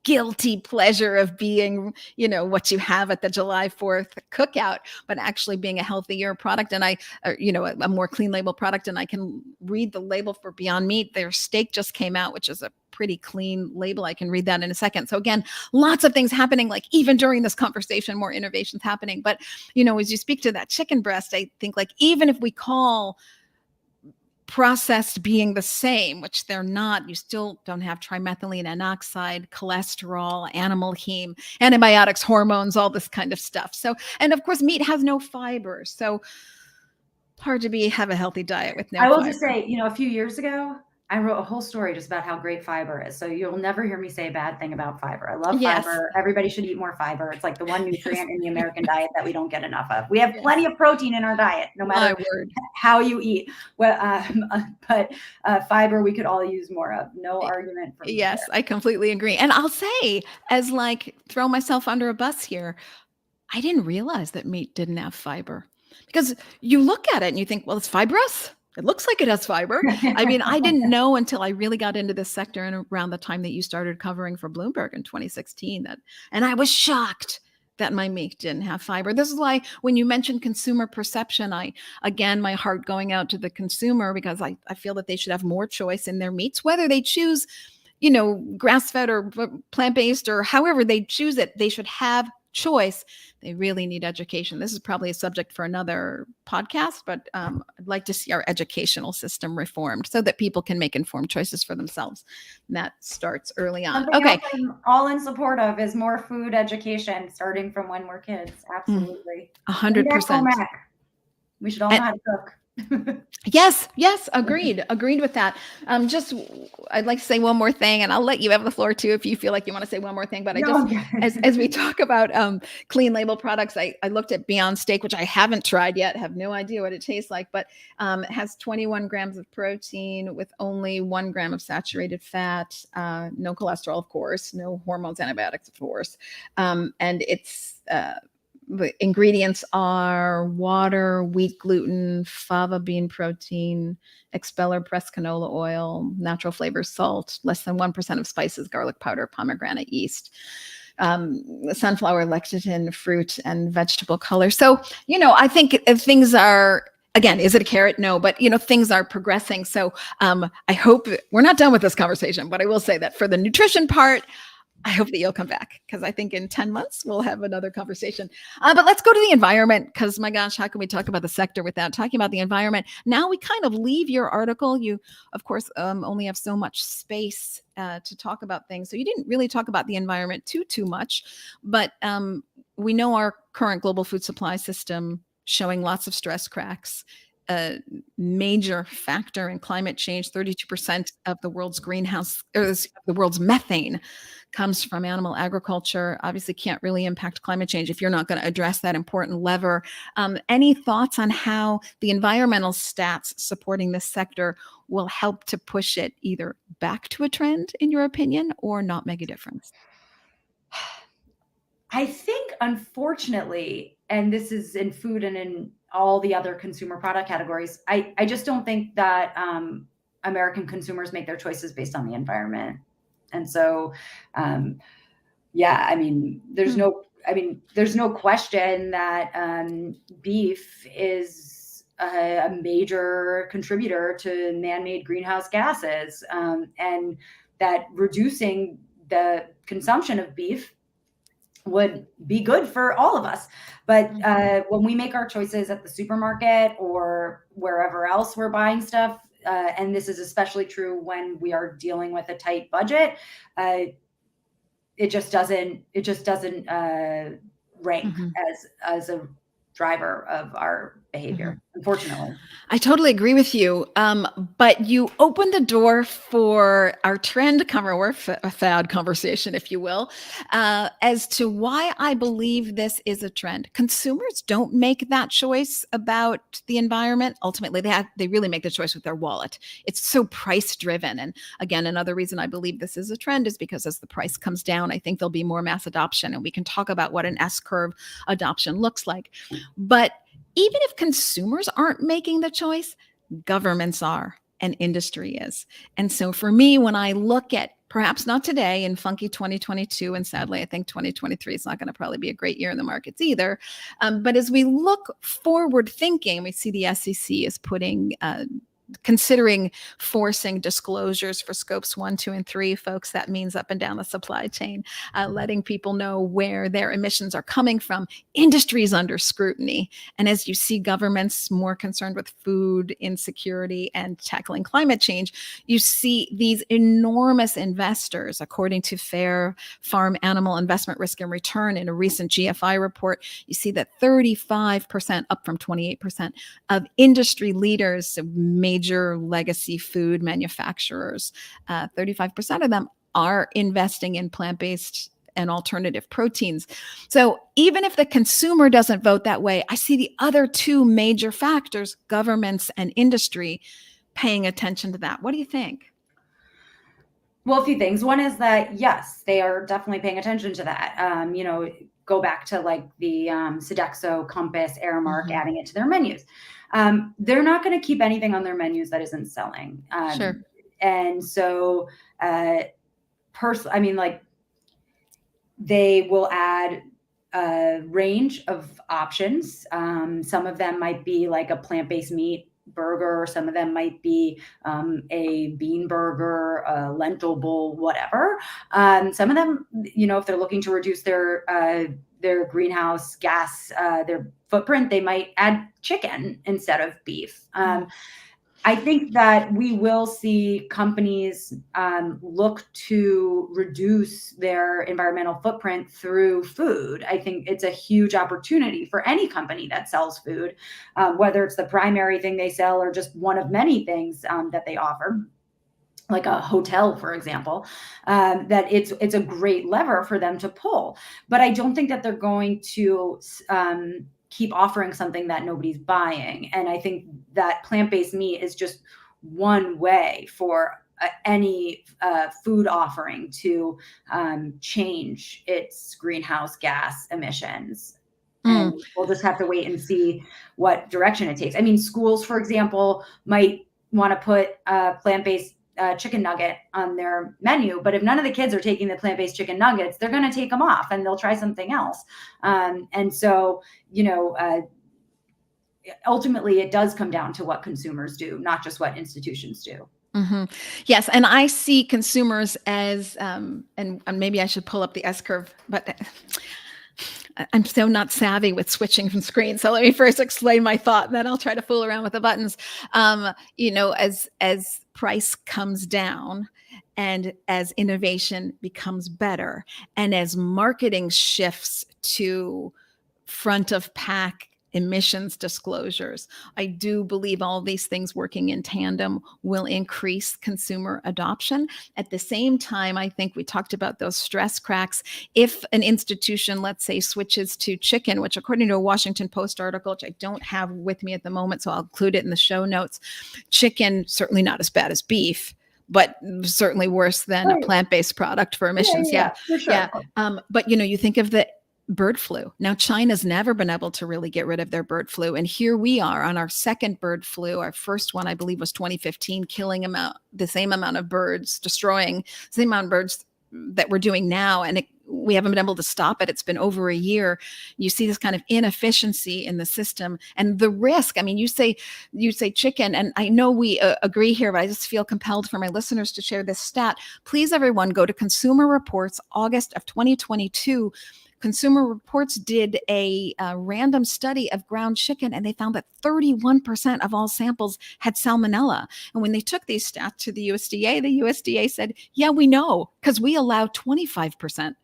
guilty pleasure of being, what you have at the July 4th cookout, but actually being a healthier product. And a more clean label product. And I can read the label for Beyond Meat. Their steak just came out, which is a pretty clean label. I can read that in a second. So again, lots of things happening, like even during this conversation, more innovations happening. But, as you speak to that chicken breast, I think like, even if we call processed being the same, which they're not, you still don't have trimethylene N oxide, cholesterol, animal heme, antibiotics, hormones, all this kind of stuff. So, and of course, meat has no fiber. So hard to have a healthy diet with no fiber.
I will just say, a few years ago, I wrote a whole story just about how great fiber is. So you'll never hear me say a bad thing about fiber. I love fiber. Everybody should eat more fiber. It's like the one nutrient in the American diet that we don't get enough of. We have plenty of protein in our diet, no matter how you eat. Well, but fiber we could all use more of. No argument for me.
Yes, I completely agree. And I'll say, as throw myself under a bus here, I didn't realize that meat didn't have fiber, because you look at it and you think, well, it's fibrous. It looks like it has fiber. I mean, I didn't know until I really got into this sector and around the time that you started covering for Bloomberg in 2016 and I was shocked that my meat didn't have fiber. This is why when you mentioned consumer perception, my heart going out to the consumer, because I feel that they should have more choice in their meats, whether they choose, grass-fed or plant-based or however they choose it, they should have choice. They really need education. This is probably a subject for another podcast, but I'd like to see our educational system reformed so that people can make informed choices for themselves. And that starts early on.
Something else I'm all in support of is more food education, starting from when we're kids. Absolutely.
100%.
We should all know how to cook.
Yes, agreed with that. I'd like to say one more thing, and I'll let you have the floor too if you feel like you want to say one more thing. But as we talk about clean label products, I looked at Beyond Steak, which I haven't tried yet, have no idea what it tastes like, but it has 21 grams of protein with only 1 gram of saturated fat, no cholesterol, of course, no hormones, antibiotics, of course, and it's the ingredients are water, wheat gluten, fava bean protein, expeller pressed canola oil, natural flavors, salt, less than 1% of spices, garlic powder, pomegranate yeast, sunflower lecithin, fruit, and vegetable color. So, I think things are, again, is it a carrot? No, but things are progressing. So I hope we're not done with this conversation, but I will say that for the nutrition part, I hope that you'll come back, because I think in 10 months we'll have another conversation. But let's go to the environment, because my gosh, how can we talk about the sector without talking about the environment? Now we kind of leave your article. You, of course, only have so much space to talk about things. So you didn't really talk about the environment too much. But we know our current global food supply system showing lots of stress cracks. A major factor in climate change. 32% of the world's the world's methane comes from animal agriculture. Obviously can't really impact climate change if you're not going to address that important lever. Any thoughts on how the environmental stats supporting this sector will help to push it either back to a trend, in your opinion, or not make a difference?
I think, unfortunately, and this is in food and in all the other consumer product categories, I just don't think that American consumers make their choices based on the environment. And so, there's no question that beef is a major contributor to man-made greenhouse gases, and that reducing the consumption of beef would be good for all of us. But when we make our choices at the supermarket or wherever else we're buying stuff, and this is especially true when we are dealing with a tight budget, it just doesn't rank as a driver of our behavior, unfortunately.
I totally agree with you. But you opened the door for our trend or fad conversation, if you will, as to why I believe this is a trend. Consumers don't make that choice about the environment. Ultimately, they really make the choice with their wallet. It's so price driven. And again, another reason I believe this is a trend is because as the price comes down, I think there'll be more mass adoption, and we can talk about what an S-curve adoption looks like. But even if consumers aren't making the choice, governments are and industry is. And so for me, when I look at Perhaps not today in funky 2022. And sadly, I think 2023 is not going to probably be a great year in the markets either. But as we look forward thinking, we see the SEC is considering forcing disclosures for scopes 1, 2, and 3, folks. That means up and down the supply chain, letting people know where their emissions are coming from. Industry is under scrutiny. And as you see governments more concerned with food insecurity and tackling climate change, you see these enormous investors, according to Fair Farm Animal Investment Risk and Return in a recent GFI report, you see that 35%, up from 28%, of industry leaders, major legacy food manufacturers, 35% of them are investing in plant-based and alternative proteins. So even if the consumer doesn't vote that way, I see the other two major factors, governments and industry, paying attention to that. What do you think?
Well, a few things. One is that, yes, they are definitely paying attention to that. Go back to like the Sodexo, Compass, Aramark, adding it to their menus. They're not going to keep anything on their menus that isn't selling.
Sure.
And so, they will add a range of options. Some of them might be like a plant-based meat burger. Some of them might be a bean burger, a lentil bowl, whatever. Some of them, if they're looking to reduce their greenhouse gas, their footprint, they might add chicken instead of beef. I think that we will see companies look to reduce their environmental footprint through food. I think it's a huge opportunity for any company that sells food, whether it's the primary thing they sell or just one of many things that they offer, like a hotel, for example, that it's a great lever for them to pull. But I don't think that they're going to keep offering something that nobody's buying. And I think that plant-based meat is just one way for any food offering to change its greenhouse gas emissions. And we'll just have to wait and see what direction it takes. I mean, schools, for example, might want to put plant-based chicken nugget on their menu, but if none of the kids are taking the plant-based chicken nuggets, they're going to take them off and they'll try something else. And so, ultimately it does come down to what consumers do, not just what institutions do.
Yes. And I see consumers as, and maybe I should pull up the S-curve, but I'm so not savvy with switching from screens. So let me first explain my thought, and then I'll try to fool around with the buttons. As price comes down and as innovation becomes better, and as marketing shifts to front of pack emissions disclosures, I do believe all these things working in tandem will increase consumer adoption. At the same time, I think we talked about those stress cracks. If an institution, let's say, switches to chicken, which according to a Washington Post article, which I don't have with me at the moment, so I'll include it in the show notes, chicken, certainly not as bad as beef, but certainly worse than a plant-based product for emissions.
Yeah, for sure.
But you think of the bird flu. Now, China's never been able to really get rid of their bird flu. And here we are on our second bird flu. Our first one, I believe, was 2015, killing the same amount of birds, destroying the same amount of birds that we're doing now. And we haven't been able to stop it. It's been over a year. You see this kind of inefficiency in the system and the risk. I mean, you say chicken, and I know we agree here, but I just feel compelled for my listeners to share this stat. Please, everyone, go to Consumer Reports, August of 2022. Consumer Reports did a random study of ground chicken, and they found that 31% of all samples had salmonella. And when they took these stats to the USDA said, yeah, we know, because we allow 25%.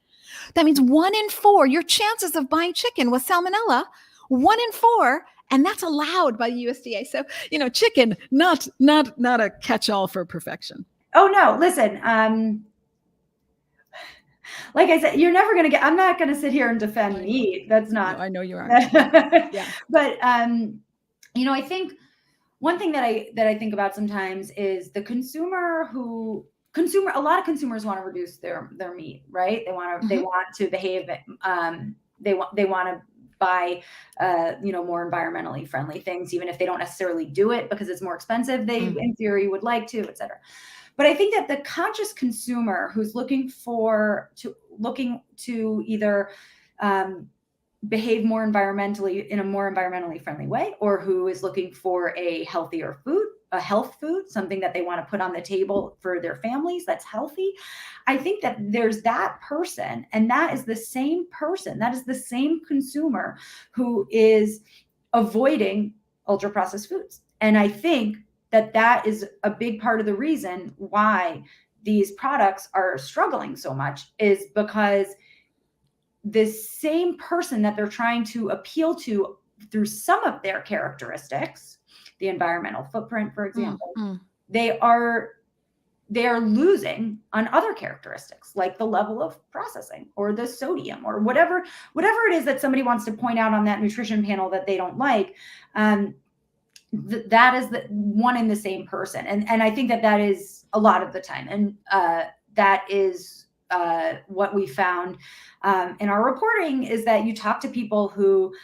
That means 1 in 4, your chances of buying chicken with salmonella, 1 in 4, and that's allowed by the USDA. So, chicken, not a catch-all for perfection.
Oh, no, listen, like I said, you're never going to I'm not going to sit here and defend meat. That's not.
No, I know you are.
Yeah. But, I think one thing that I think about sometimes is the a lot of consumers want to reduce their meat, right? They want to behave. They want to buy, more environmentally friendly things, even if they don't necessarily do it because it's more expensive. They, in theory, would like to, et cetera. But I think that the conscious consumer who's looking to either behave more environmentally in a more environmentally friendly way, or who is looking for a healthier food, a health food, something that they want to put on the table for their families that's healthy. I think that there's that person, and that is the same person, that is the same consumer who is avoiding ultra processed foods. And I think that that is a big part of the reason why these products are struggling so much, is because this same person that they're trying to appeal to through some of their characteristics, the environmental footprint, for example, they are losing on other characteristics, like the level of processing or the sodium or whatever it is that somebody wants to point out on that nutrition panel that they don't like. That is the one and the same person. And I think that is a lot of the time. And that is what we found in our reporting, is that you talk to people who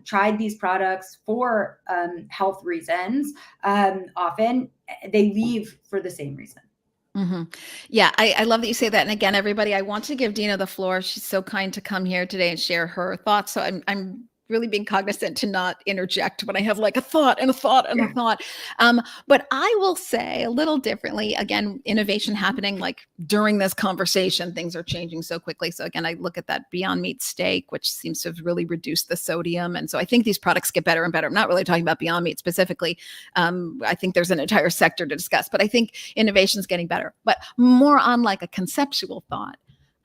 tried these products for health reasons. Often they leave for the same reason.
Yeah, I love that you say that. And again, everybody, I want to give Deena the floor. She's so kind to come here today and share her thoughts. So I'm really being cognizant to not interject when I have like a thought and a thought and a thought. But I will say a little differently. Again, innovation happening like during this conversation, things are changing so quickly. So again, I look at that Beyond Meat steak, which seems to have really reduced the sodium. And so I think these products get better and better. I'm not really talking about Beyond Meat specifically. I think there's an entire sector to discuss, but I think innovation is getting better. But more on like a conceptual thought,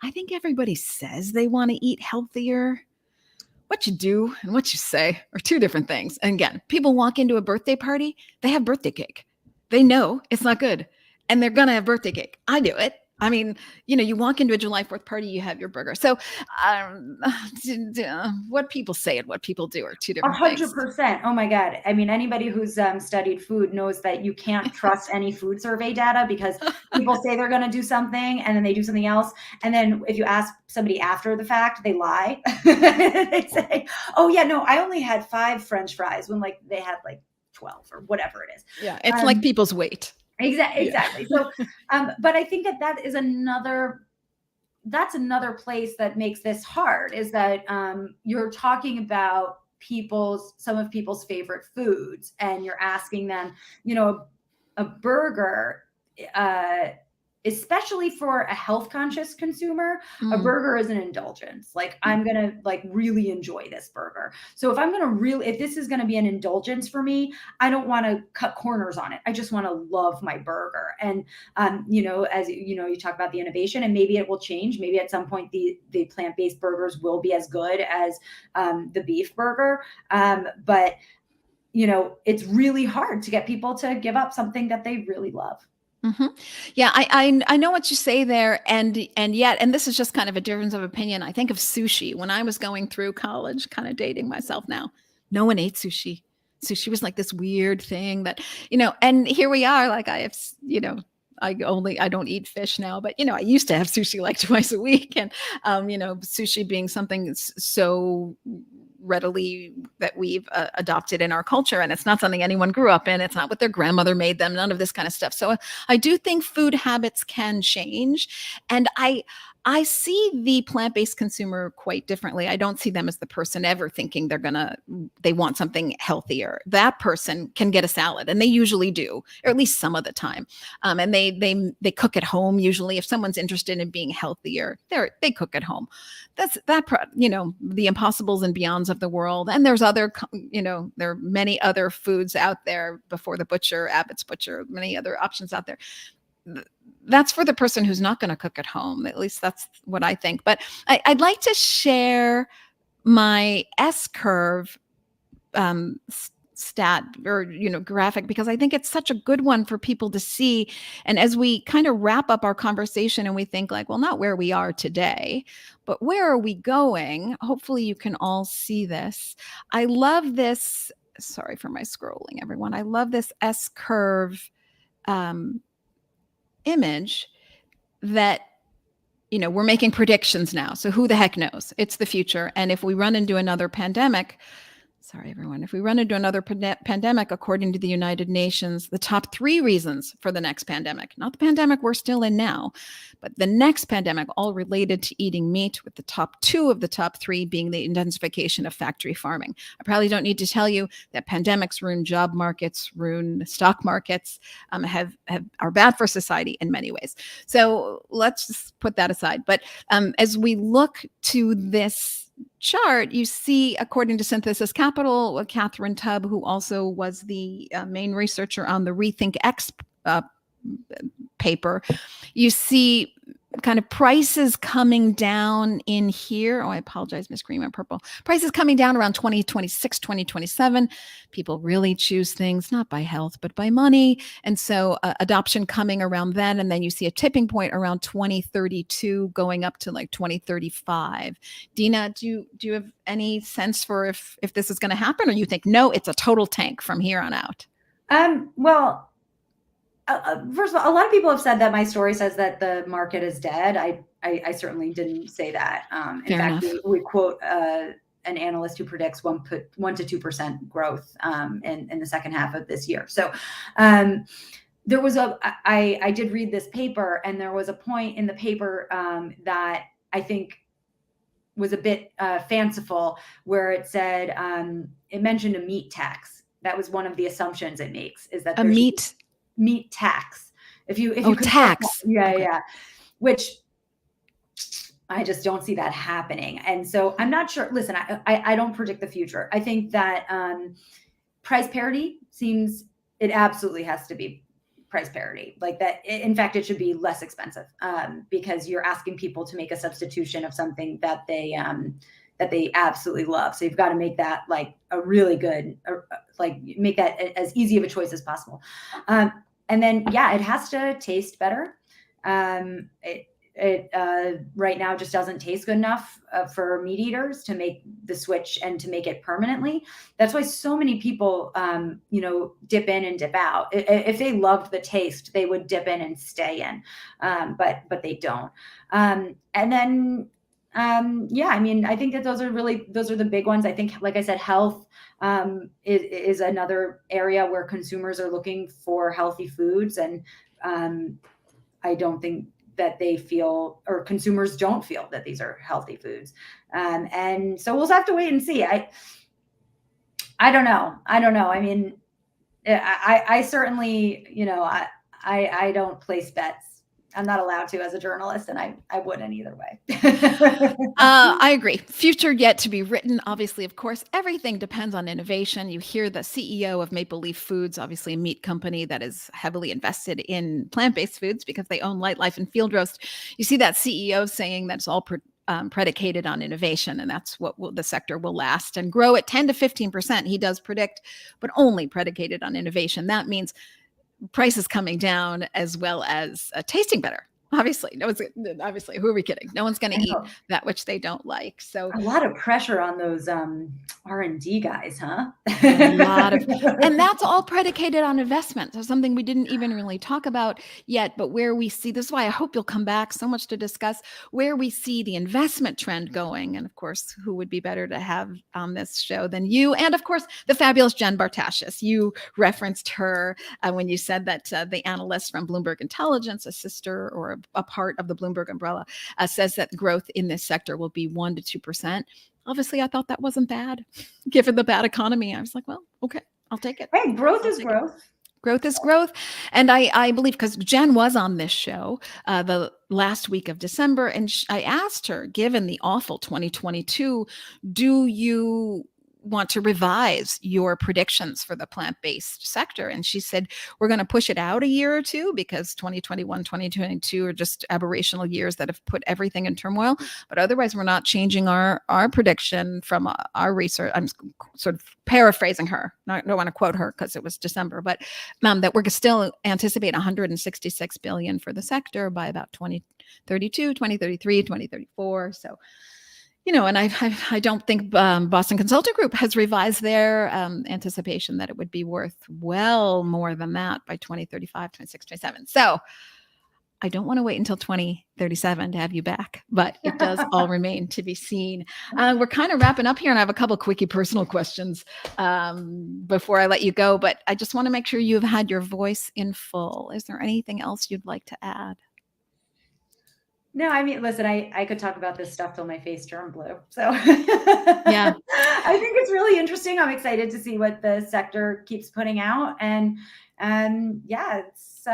I think everybody says they want to eat healthier. What you do and what you say are two different things. And again, people walk into a birthday party, they have birthday cake. They know it's not good and they're going to have birthday cake. I do it. I mean, you walk into a July 4th party, you have your burger. So what people say and what people do are two different things.
100%. Oh my God. I mean, anybody who's studied food knows that you can't trust any food survey data, because people say they're going to do something and then they do something else. And then if you ask somebody after the fact, they lie. They say, oh yeah, no, I only had 5 French fries when like they had like 12 or whatever it is.
Yeah. It's like people's weight.
Exactly. So, but I think that is that's another place that makes this hard, is that you're talking about some of people's favorite foods, and you're asking them, a burger, especially for a health conscious consumer, a burger is an indulgence. Like I'm going to like really enjoy this burger. So if this is going to be an indulgence for me, I don't want to cut corners on it. I just want to love my burger. And, as you talk about the innovation, and maybe it will change. Maybe at some point the plant-based burgers will be as good as the beef burger. But it's really hard to get people to give up something that they really love.
Yeah, I know what you say there, and yet, and this is just kind of a difference of opinion. I think of sushi when I was going through college, kind of dating myself now. No one ate sushi. Sushi was like this weird thing that, and here we are. Like I have, I don't eat fish now, but I used to have sushi like twice a week, and sushi being something so readily that we've adopted in our culture, and it's not something anyone grew up in. It's not what their grandmother made them, none of this kind of stuff. So I do think food habits can change, and I see the plant-based consumer quite differently. I don't see them as the person ever thinking they want something healthier. That person can get a salad, and they usually do, or at least some of the time. And they cook at home usually. If someone's interested in being healthier, they cook at home. That's the Impossibles and Beyonds of the world. And there's there are many other foods out there before the butcher, Abbott's Butcher, many other options out there. That's for the person who's not going to cook at home. At least that's what I think. But I'd like to share my S-curve stat or graphic, because I think it's such a good one for people to see. And as we kind of wrap up our conversation and we think like, well, not where we are today, but where are we going? Hopefully you can all see this. I love this. Sorry for my scrolling, everyone. I love this S-curve image that we're making predictions now. So who the heck knows? It's the future. And if we run into another pandemic, Sorry, everyone. If we run into another pandemic, according to the United Nations, the top 3 reasons for the next pandemic, not the pandemic we're still in now, but the next pandemic, all related to eating meat, with the top 2 of the top 3 being the intensification of factory farming. I probably don't need to tell you that pandemics ruin job markets, ruin stock markets, are bad for society in many ways. So let's just put that aside. But as we look to this chart, you see, according to Synthesis Capital, Catherine Tubb, who also was the main researcher on the Rethink X paper, you see kind of prices coming down in here. Oh, I apologize, Miss Green and Purple. Prices coming down around 2026, 2027. People really choose things not by health, but by money. And so adoption coming around then. And then you see a tipping point around 2032 going up to like 2035. Deena, do you have any sense for if this is going to happen, or you think, no, it's a total tank from here on out?
Well, first of all, a lot of people have said that my story says that the market is dead. I certainly didn't say that. In fact, we quote an analyst who predicts 1 to 2% growth in the second half of this year. So there was I did read this paper, and there was a point in the paper that I think was a bit fanciful, where it said, it mentioned a meat tax. That was one of the assumptions it makes, is that
a meat
tax. If you
tax.
Yeah. Which I just don't see that happening. And so I'm not sure. Listen, I don't predict the future. I think that price parity it absolutely has to be price parity. Like that. In fact, it should be less expensive because you're asking people to make a substitution of something that they absolutely love. So you've got to make that like a really good, make that as easy of a choice as possible. And then, it has to taste better. It right now just doesn't taste good enough for meat eaters to make the switch and to make it permanently. That's why so many people, dip in and dip out. If they loved the taste, they would dip in and stay in, but they don't. And then, I think that those are the big ones. I think, like I said, health is another area where consumers are looking for healthy foods. And I don't think that they feel, or consumers don't feel, that these are healthy foods. And so we'll have to wait and see. I don't know. I mean, I certainly, I don't place bets. I'm not allowed to as a journalist, and I wouldn't either way.
I agree. Future yet to be written. Obviously, of course, everything depends on innovation. You hear the CEO of Maple Leaf Foods, obviously a meat company that is heavily invested in plant-based foods because they own Light Life and Field Roast. You see that CEO saying that's all predicated on innovation, and that's what the sector will last and grow at 10 to 15%. He does predict, but only predicated on innovation. That means prices coming down as well as tasting better. Obviously, who are we kidding? No one's going to eat that which they don't like. So
a lot of pressure on those R&D guys, huh?
And that's all predicated on investment. So something we didn't even really talk about yet, but where we see, this is why I hope you'll come back, so much to discuss, where we see the investment trend going. And of course, who would be better to have on this show than you? And of course, the fabulous Jen Bartashis. You referenced her when you said that the analyst from Bloomberg Intelligence, a sister or a part of the Bloomberg umbrella, says that growth in this sector will be 1 to 2%. Obviously, I thought that wasn't bad, given the bad economy. I was like, well, okay, I'll take it.
Hey, growth is growth.
Growth is growth. And I believe, because Jen was on this show the last week of December, and I asked her, given the awful 2022, do you want to revise your predictions for the plant-based sector? And she said, we're going to push it out a year or two because 2021, 2022 are just aberrational years that have put everything in turmoil. But otherwise, we're not changing our prediction from our research. I'm sort of paraphrasing her. I don't want to quote her because it was December, but that we're still anticipate 166 billion for the sector by about 2032, 2033, 2034. So, and I don't think Boston Consulting Group has revised their anticipation that it would be worth well more than that by 2035, 26, 27. So I don't want to wait until 2037 to have you back, but it does all remain to be seen. We're kind of wrapping up here, and I have a couple quickie personal questions before I let you go, but I just want to make sure you've had your voice in full. Is there anything else you'd like to add?
No, I mean, listen, I could talk about this stuff till my face turned blue. So
Yeah.
I think it's really interesting. I'm excited to see what the sector keeps putting out. And yeah, it's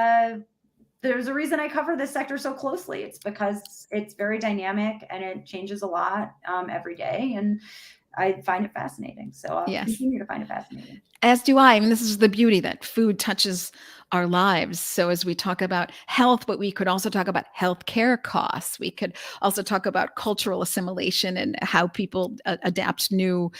there's a reason I cover this sector so closely. It's because it's very dynamic and it changes a lot every day. And I find it fascinating. So I'll
Yes.
continue to find it fascinating.
As do I. I mean, this is the beauty that food touches our lives. So as we talk about health, but we could also talk about healthcare costs. We could also talk about cultural assimilation and how people adapt new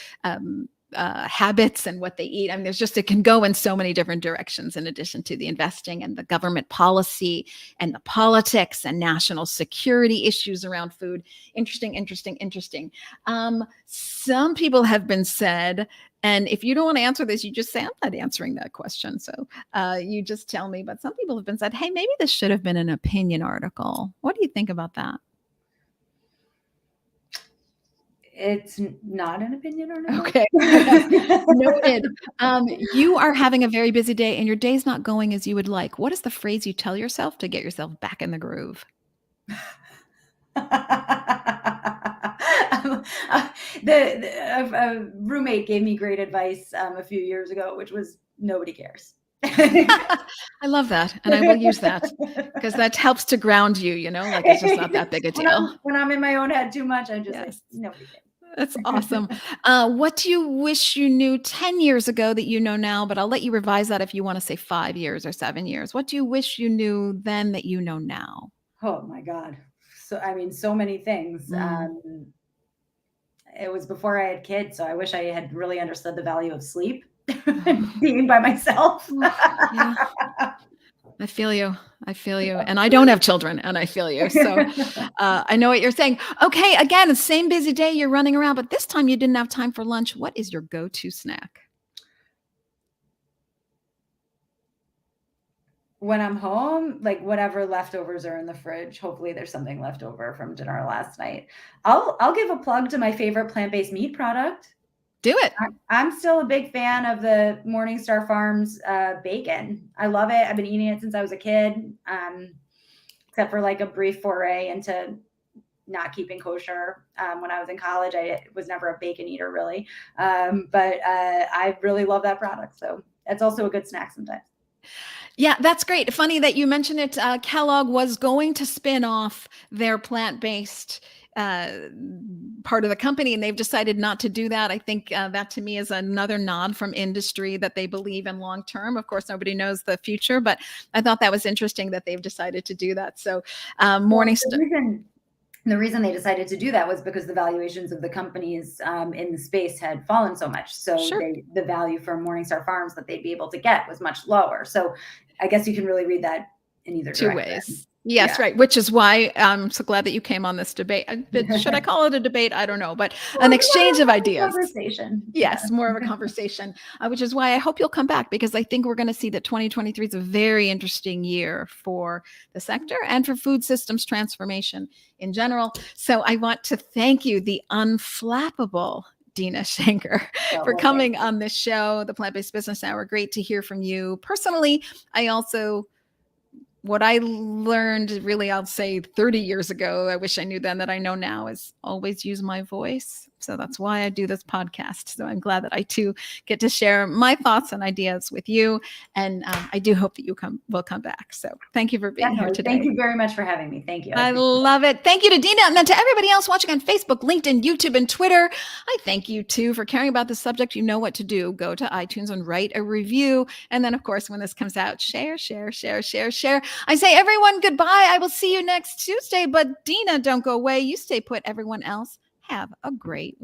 habits and what they eat. I mean, it can go in so many different directions in addition to the investing and the government policy and the politics and national security issues around food. Interesting, interesting, interesting. Some people have been said, and if you don't want to answer this, you just say, I'm not answering that question. So you just tell me. But some people have been said, hey, maybe this should have been an opinion article. What do you think about that?
It's not an opinion article.
Okay. Noted. You are having a very busy day and your day's not going as you would like. What is the phrase you tell yourself to get yourself back in the groove?
A roommate gave me great advice a few years ago, which was nobody cares.
I love that. And I will use that because that helps to ground you, like it's just not that big a deal.
When I'm in my own head too much, I just like, nobody cares.
That's awesome. What do you wish you knew 10 years ago that you know now? But I'll let you revise that if you want to say 5 years or 7 years. What do you wish you knew then that you know now?
Oh my God. So, I mean, so many things. It was before I had kids. So I wish I had really understood the value of sleep and being by myself.
Yeah. I feel you. And I don't have children and I feel you. So I know what you're saying. Okay. Again, the same busy day you're running around, but this time you didn't have time for lunch. What is your go-to snack? When I'm home, like whatever leftovers are in the fridge, hopefully there's something left over from dinner last night. I'll give a plug to my favorite plant-based meat product. Do it. I'm still a big fan of the Morningstar Farms bacon. I love it. I've been eating it since I was a kid, except for like a brief foray into not keeping kosher. When I was in college, I was never a bacon eater really. But I really love that product. So it's also a good snack sometimes. Yeah, that's great. Funny that you mentioned it. Kellogg was going to spin off their plant-based part of the company, and they've decided not to do that. I think that to me is another nod from industry that they believe in long term. Of course, nobody knows the future, but I thought that was interesting that they've decided to do that. So Morningstar. The reason they decided to do that was because the valuations of the companies in the space had fallen so much. So the value for Morningstar Farms that they'd be able to get was much lower. So I guess you can really read that in either direction. Two ways. Yes, right. Which is why I'm so glad that you came on this debate. Should I call it a debate? I don't know, but an exchange of ideas. Conversation. Yes, more of a conversation, which is why I hope you'll come back, because I think we're going to see that 2023 is a very interesting year for the sector and for food systems transformation in general. So I want to thank you, the unflappable Deena Shanker, for coming on this show, the Plant-Based Business Hour. Great to hear from you. Personally, what I learned really, I'll say 30 years ago, I wish I knew then that I know now, is always use my voice. So that's why I do this podcast. So I'm glad that I too get to share my thoughts and ideas with you. And I do hope that you will come back. So thank you for being here today. Thank you very much for having me. Thank you. I love it. Thank you to Deena. And then to everybody else watching on Facebook, LinkedIn, YouTube, and Twitter, I thank you too for caring about this subject. You know what to do. Go to iTunes and write a review. And then of course, when this comes out, share. I say, everyone, goodbye. I will see you next Tuesday. But Deena, don't go away. You stay put. Everyone else, have a great week.